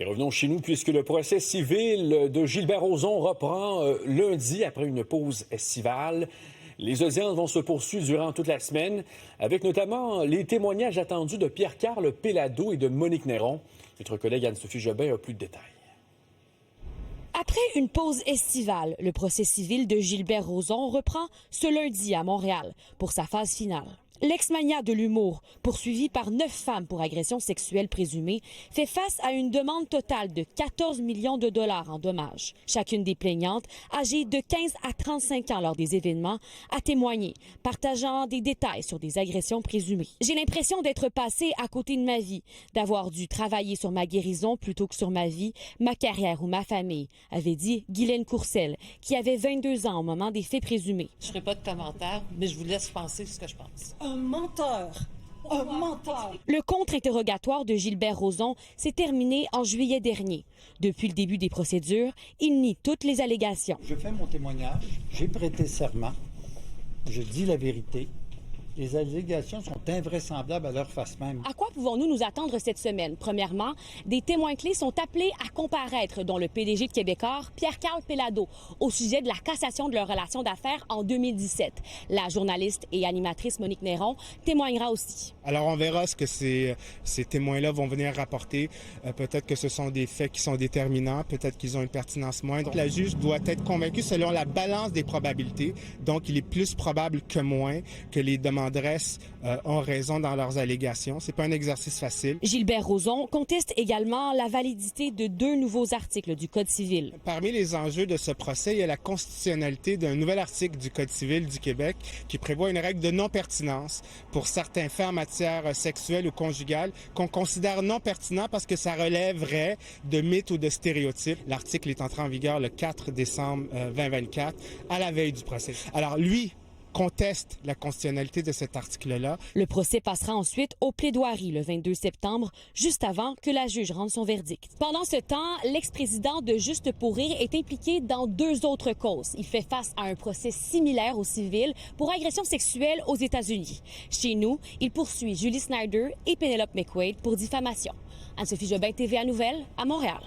Et revenons chez nous puisque le procès civil de Gilbert Rozon reprend lundi après une pause estivale. Les audiences vont se poursuivre durant toute la semaine avec notamment les témoignages attendus de Pierre-Carl Péladeau et de Monique Néron. Notre collègue Anne-Sophie Jobin a plus de détails. Après une pause estivale, le procès civil de Gilbert Rozon reprend ce lundi à Montréal pour sa phase finale. L'ex-magnat de l'humour, poursuivi par 9 femmes pour agression sexuelle présumée, fait face à une demande totale de 14 millions de dollars en dommages. Chacune des plaignantes, âgée de 15 à 35 ans lors des événements, a témoigné, partageant des détails sur des agressions présumées. « J'ai l'impression d'être passée à côté de ma vie, d'avoir dû travailler sur ma guérison plutôt que sur ma vie, ma carrière ou ma famille », avait dit Guylaine Courcelle, qui avait 22 ans au moment des faits présumés. Je ne ferai pas de commentaires, mais je vous laisse penser ce que je pense. Un menteur! Un menteur! Le contre-interrogatoire de Gilbert Rozon s'est terminé en juillet dernier. Depuis le début des procédures, il nie toutes les allégations. Je fais mon témoignage, j'ai prêté serment, je dis la vérité. Les allégations sont invraisemblables à leur face même. À quoi pouvons-nous nous attendre cette semaine? Premièrement, des témoins clés sont appelés à comparaître, dont le PDG de Québecor, Pierre-Carl Péladeau, au sujet de la cassation de leur relation d'affaires en 2017. La journaliste et animatrice Monique Néron témoignera aussi. Alors, on verra ce que ces témoins-là vont venir rapporter. Peut-être que ce sont des faits qui sont déterminants, peut-être qu'ils ont une pertinence moindre. La juge doit être convaincue selon la balance des probabilités. Donc, il est plus probable que moins que les demanderesses ont raison dans leurs allégations. C'est pas un exercice facile. Gilbert Rozon conteste également la validité de 2 nouveaux articles du Code civil. Parmi les enjeux de ce procès, il y a la constitutionnalité d'un nouvel article du Code civil du Québec qui prévoit une règle de non-pertinence pour certains faits en matière sexuelle ou conjugale qu'on considère non pertinents parce que ça relèverait de mythes ou de stéréotypes. L'article est entré en vigueur le 4 décembre 2024, à la veille du procès. Alors lui conteste la constitutionnalité de cet article-là. Le procès passera ensuite aux plaidoiries le 22 septembre, juste avant que la juge rende son verdict. Pendant ce temps, l'ex-président de Juste pour rire est impliqué dans 2 autres causes. Il fait face à un procès similaire au civil pour agression sexuelle aux États-Unis. Chez nous, il poursuit Julie Snyder et Penelope McQuaid pour diffamation. Anne-Sophie Jobin, TVA Nouvelles, à Montréal.